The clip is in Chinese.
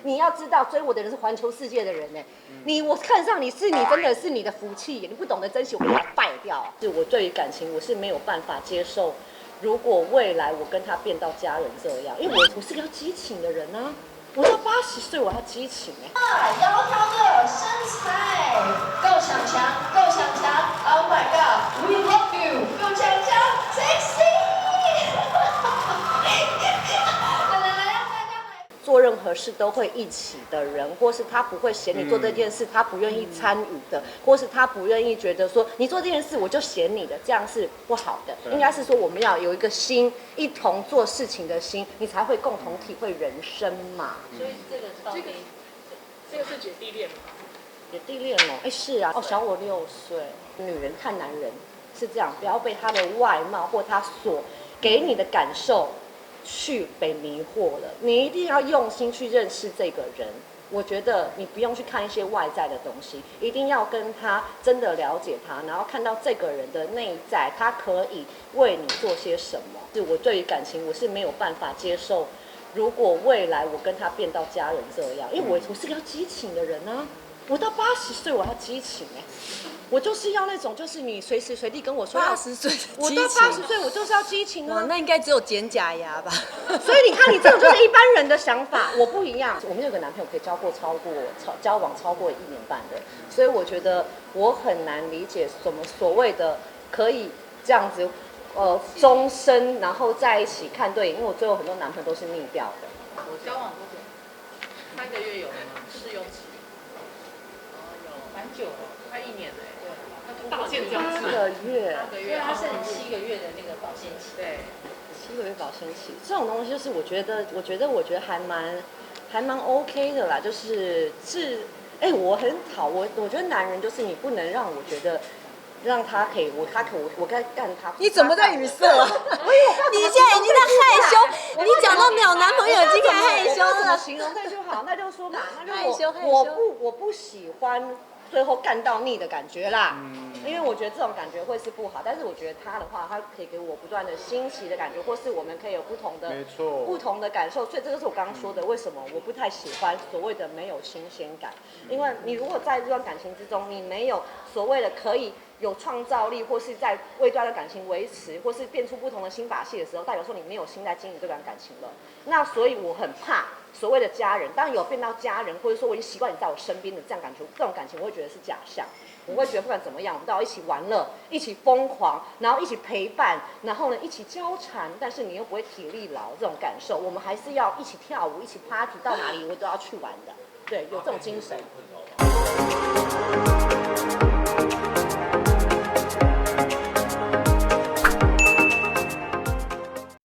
你要知道，追我的人是环球世界的人呢。我看上你真的是你的福气，你不懂得珍惜，我给他败掉。是我对于感情我是没有办法接受，如果未来我跟他变到家人这样，因为我是个要激情的人啊。我到80岁我要激情窈窕的身材够强，Oh my God，We love you， 够强，Sexy。做任何事都会一起的人，或是他不会嫌你做这件事，他不愿意参与的，或是他不愿意觉得说你做这件事我就嫌你的，这样是不好的。应该是说我们要有一个心，一同做事情的心，你才会共同体会人生嘛。所以这个是姐弟恋吗？姐弟恋哦，是啊，小我6岁。女人看男人是这样，不要被他的外貌或他所给你的感受去被迷惑了，你一定要用心去认识这个人。我觉得你不用去看一些外在的东西，一定要跟他真的了解他，然后看到这个人的内在，他可以为你做些什么。是我对于感情我是没有办法接受，如果未来我跟他变到家人这样，因为我是个要激情的人啊。我到80岁我要激情我就是要那种，就是你随时随地跟我说80岁，我到80岁我就是要激情啊。那应该只有剪假牙吧？所以你看，你这种就是一般人的想法，我不一样。我们有个男朋友可以交往超过1年半的，所以我觉得我很难理解什么所谓的可以这样子，终身然后在一起看对眼，因为我最后很多男朋友都是腻掉的。我交往多久？3个月有了吗？试用期？有，蛮久了，快1年了。对，他现这样子。8个月。8个月，他是你7个月的那个保鲜期。对，7个月保鲜期这种东西，就是我觉得还蛮 OK 的啦，就是我很好，我觉得男人就是你不能让我觉得。让他可以，我该干他。你怎么在语塞啊？你现在已经在害羞，你讲到没有男朋友已经开始害羞了。形容那就好，那就说嘛，那就害羞。我不喜欢最后干到腻的感觉啦，因为我觉得这种感觉会是不好。但是我觉得他的话，他可以给我不断的新奇的感觉，或是我们可以有不同的感受。所以这就是我刚刚说的，为什么我不太喜欢所谓的没有新鲜感。因为你如果在这段感情之中，你没有所谓的可以有创造力，或是在为这段感情维持，或是变出不同的新把戏的时候，代表说你没有心在经营这段感情了。那所以我很怕所谓的家人，当然有变到家人，或者说我已经习惯你在我身边的这种感情，我会觉得是假象。我会觉得不管怎么样，我们都要一起玩乐，一起疯狂，然后一起陪伴，然后呢一起交缠，但是你又不会体力劳这种感受，我们还是要一起跳舞，一起 party， 到哪里我都要去玩的。对，有这种精神。